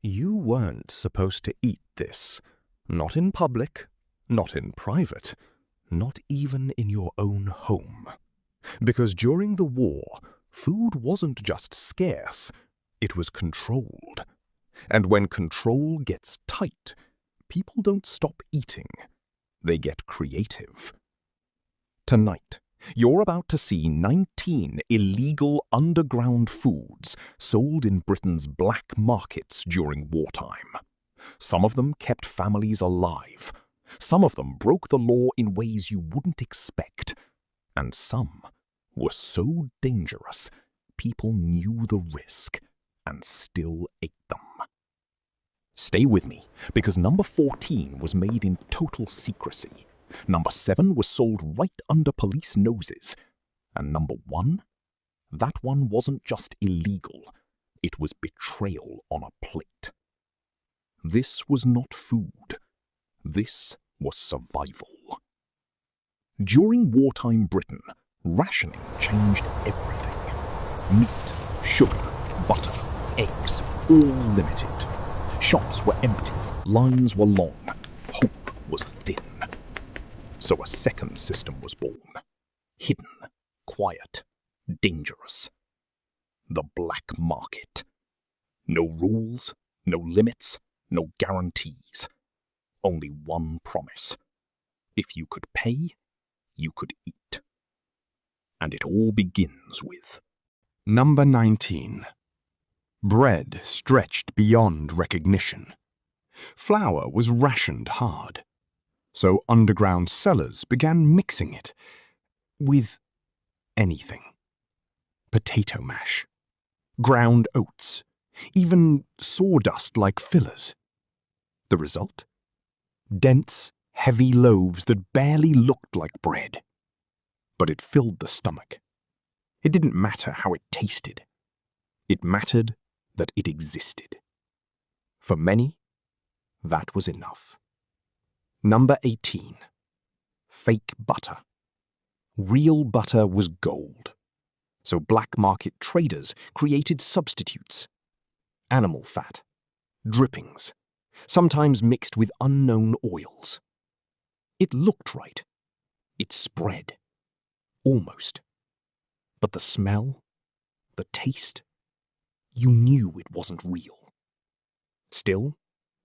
You weren't supposed to eat this. Not in public, not in private, not even in your own home. Because during the war, food wasn't just scarce, it was controlled. And when control gets tight, people don't stop eating. They get creative. Tonight, you're about to see 19 illegal underground foods sold in Britain's black markets during wartime. Some of them kept families alive. Some of them broke the law in ways you wouldn't expect. And some were so dangerous, people knew the risk and still ate them. Stay with me, because number 14 was made in total secrecy. Number 7 was sold right under police noses. And number 1? That one wasn't just illegal. It was betrayal on a plate. This was not food. This was survival. During wartime Britain, rationing changed everything. Meat, sugar, butter, eggs, all limited. Shops were empty, lines were long, hope was thin. So a second system was born. Hidden, quiet, dangerous. The black market. No rules, no limits, no guarantees. Only one promise. If you could pay, you could eat. And it all begins with Number 19. Bread stretched beyond recognition. Flour was rationed hard. So underground sellers began mixing it with anything. Potato mash, ground oats, even sawdust like fillers. The result? Dense, heavy loaves that barely looked like bread. But it filled the stomach. It didn't matter how it tasted. It mattered that it existed. For many, that was enough. Number 18. Fake butter. Real butter was gold. So black market traders created substitutes. Animal fat, drippings, sometimes mixed with unknown oils. It looked right. It spread. Almost. But the smell, the taste, you knew it wasn't real. Still,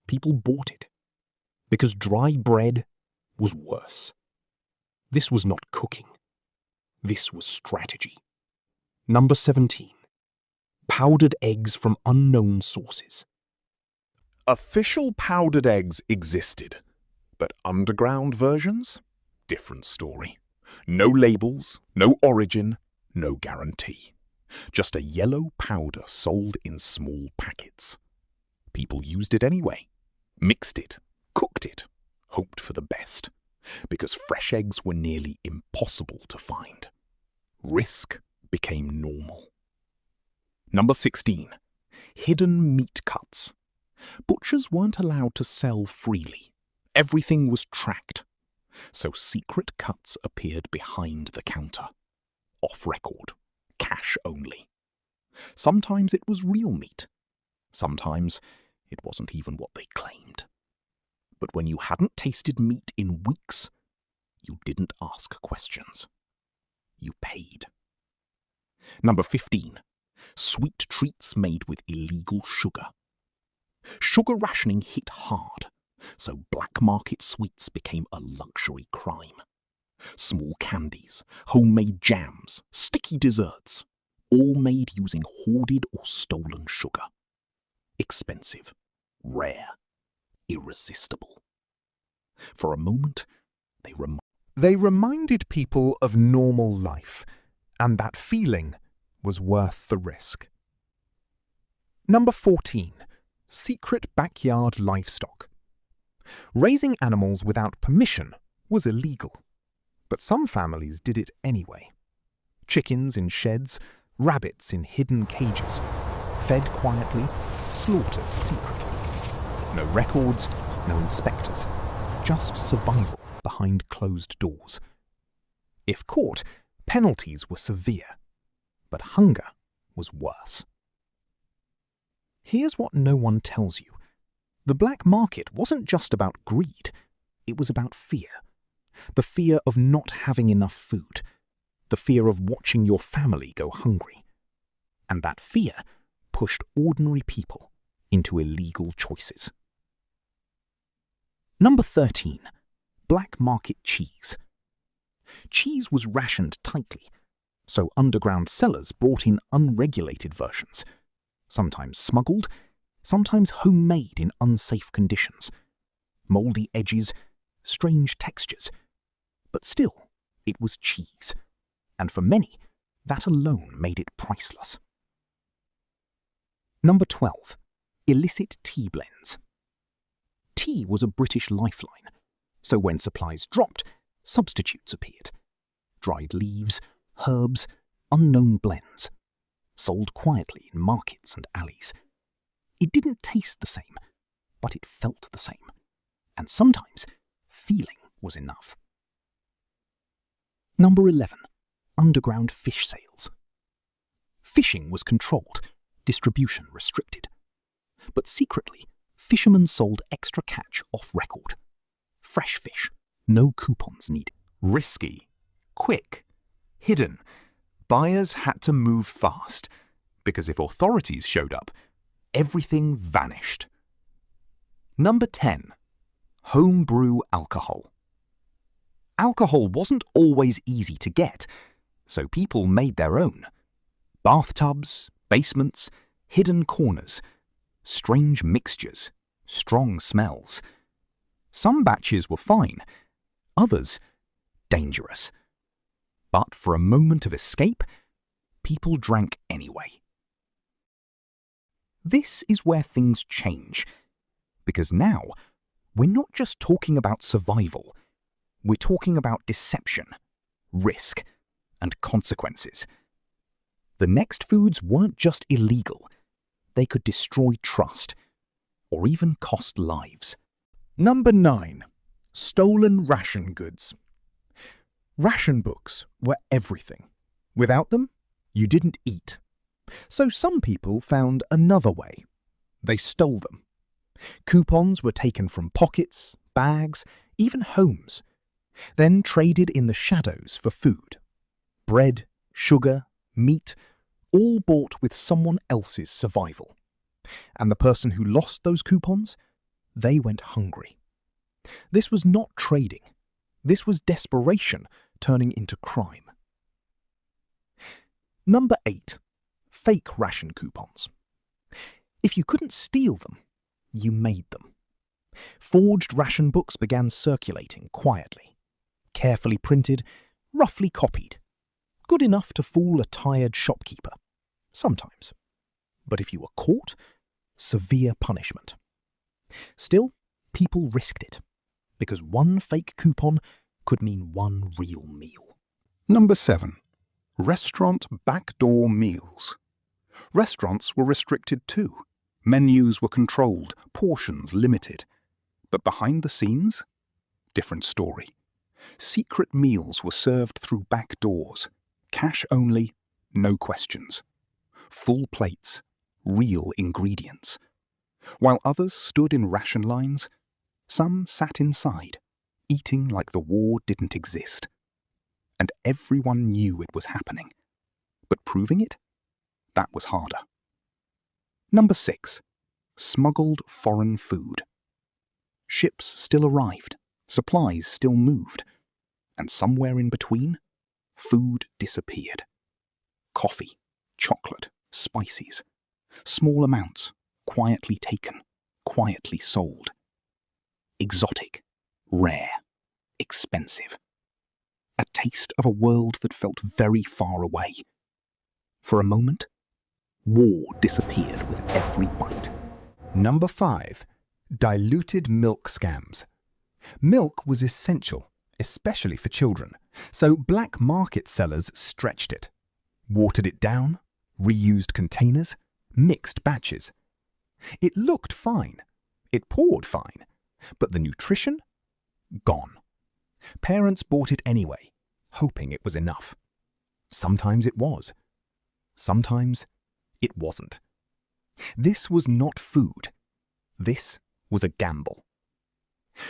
people bought it. Because dry bread was worse. This was not cooking. This was strategy. Number 17. Powdered eggs from unknown sources. Official powdered eggs existed, but underground versions? Different story. No labels, no origin, no guarantee. Just a yellow powder sold in small packets. People used it anyway, mixed it, cooked it, hoped for the best, because fresh eggs were nearly impossible to find. Risk became normal. Number 16. Hidden meat cuts. Butchers weren't allowed to sell freely. Everything was tracked. So secret cuts appeared behind the counter. Off record. Cash only. Sometimes it was real meat. Sometimes it wasn't even what they claimed. But when you hadn't tasted meat in weeks, you didn't ask questions. You paid. Number 15. Sweet treats made with illegal sugar. Sugar rationing hit hard, so black market sweets became a luxury crime. Small candies, homemade jams, sticky desserts, all made using hoarded or stolen sugar. Expensive, rare, irresistible. For a moment, They reminded people of normal life, and that feeling was worth the risk. Number 14. Secret backyard livestock. Raising animals without permission was illegal, but some families did it anyway. Chickens in sheds, rabbits in hidden cages, fed quietly, slaughtered secretly. No records, no inspectors, just survival behind closed doors. If caught, penalties were severe, but hunger was worse. Here's what no one tells you. The black market wasn't just about greed. It was about fear. The fear of not having enough food. The fear of watching your family go hungry. And that fear pushed ordinary people into illegal choices. Number 13. Black market cheese. Cheese was rationed tightly, so underground sellers brought in unregulated versions, sometimes smuggled, sometimes homemade in unsafe conditions. Mouldy edges, strange textures. But still, it was cheese, and for many, that alone made it priceless. Number 12. Illicit tea blends. Tea was a British lifeline, so when supplies dropped, substitutes appeared. Dried leaves, herbs, unknown blends, sold quietly in markets and alleys. It didn't taste the same, but it felt the same, and sometimes feeling was enough. Number 11. Underground fish sales. Fishing was controlled, distribution restricted. But secretly, fishermen sold extra catch off record. Fresh fish, no coupons needed. Risky, quick, hidden. Buyers had to move fast, because if authorities showed up, everything vanished. Number 10. Homebrew alcohol. Alcohol wasn't always easy to get, so people made their own. Bathtubs, basements, hidden corners, strange mixtures, strong smells. Some batches were fine, others dangerous. But for a moment of escape, people drank anyway. This is where things change, because now we're not just talking about survival, we're talking about deception, risk, and consequences. The next foods weren't just illegal, they could destroy trust, or even cost lives. Number 9. Stolen ration goods. Ration books were everything. Without them, you didn't eat. So some people found another way. They stole them. Coupons were taken from pockets, bags, even homes, then traded in the shadows for food. Bread, sugar, meat, all bought with someone else's survival. And the person who lost those coupons, they went hungry. This was not trading. This was desperation turning into crime. Number 8. Fake ration coupons. If you couldn't steal them, you made them. Forged ration books began circulating quietly. Carefully printed, roughly copied. Good enough to fool a tired shopkeeper. Sometimes. But if you were caught, severe punishment. Still, people risked it, because one fake coupon could mean one real meal. Number 7. Restaurant backdoor meals. Restaurants were restricted too. Menus were controlled, portions limited. But behind the scenes, different story. Secret meals were served through back doors. Cash only, no questions. Full plates, real ingredients. While others stood in ration lines, some sat inside, eating like the war didn't exist. And everyone knew it was happening. But proving it? That was harder. Number 6. Smuggled foreign food. Ships still arrived, supplies still moved, and somewhere in between, food disappeared. Coffee, chocolate, spices. Small amounts, quietly taken, quietly sold. Exotic, rare, expensive. A taste of a world that felt very far away. For a moment, war disappeared with every bite. Number 5. Diluted milk scams. Milk was essential, especially for children, so black market sellers stretched it. Watered it down, reused containers, mixed batches. It looked fine. It poured fine. But the nutrition? Gone. Parents bought it anyway, hoping it was enough. Sometimes it was. Sometimes it wasn't. This was not food. This was a gamble.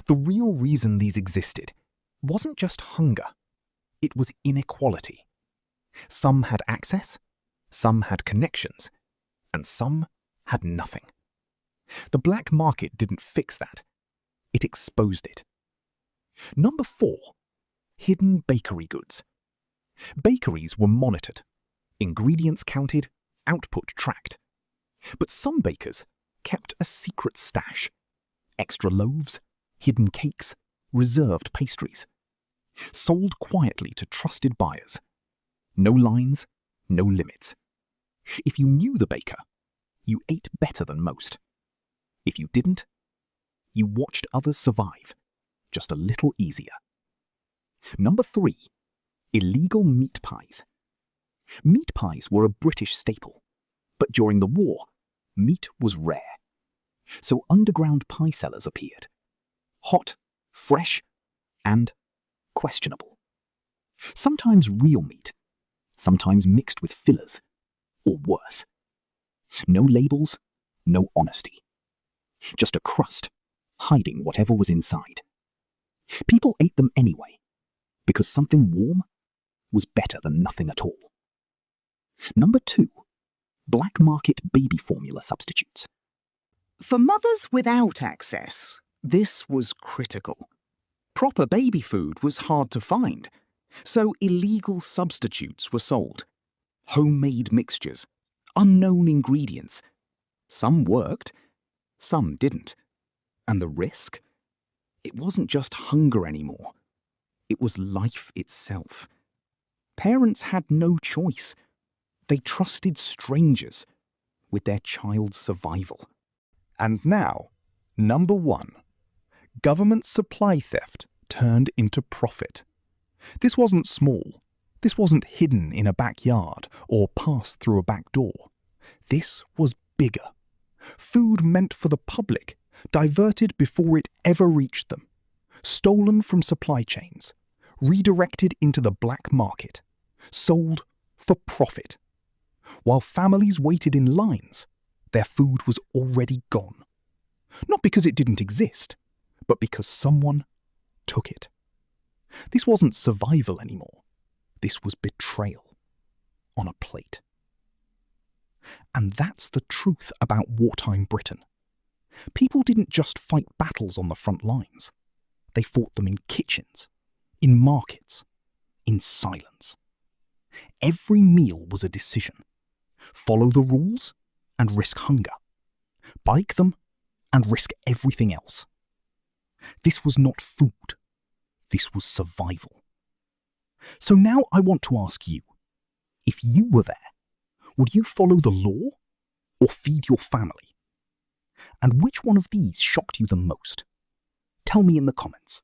The real reason these existed wasn't just hunger. It was inequality. Some had access, some had connections, and some had nothing. The black market didn't fix that. It exposed it. Number 4. Hidden bakery goods. Bakeries were monitored, ingredients counted, output tracked. But some bakers kept a secret stash. Extra loaves, hidden cakes, reserved pastries. Sold quietly to trusted buyers. No lines, no limits. If you knew the baker, you ate better than most. If you didn't, you watched others survive, just a little easier. Number 3. Illegal meat pies. Meat pies were a British staple, but during the war, meat was rare. So underground pie sellers appeared. Hot, fresh, and questionable. Sometimes real meat, sometimes mixed with fillers, or worse. No labels, no honesty. Just a crust, hiding whatever was inside. People ate them anyway, because something warm was better than nothing at all. Number 2. Black market baby formula substitutes. For mothers without access, this was critical. Proper baby food was hard to find, so illegal substitutes were sold. Homemade mixtures, unknown ingredients. Some worked, some didn't. And the risk? It wasn't just hunger anymore. It was life itself. Parents had no choice. They trusted strangers with their child's survival. And now, number 1. Government supply theft turned into profit. This wasn't small. This wasn't hidden in a backyard or passed through a back door. This was bigger. Food meant for the public, diverted before it ever reached them. Stolen from supply chains, redirected into the black market, sold for profit. While families waited in lines, their food was already gone. Not because it didn't exist, but because someone took it. This wasn't survival anymore. This was betrayal on a plate. And that's the truth about wartime Britain. People didn't just fight battles on the front lines. They fought them in kitchens, in markets, in silence. Every meal was a decision. Follow the rules and risk hunger. Bike them and risk everything else. This was not food. This was survival. So now I want to ask you, if you were there, would you follow the law or feed your family? And which one of these shocked you the most? Tell me in the comments.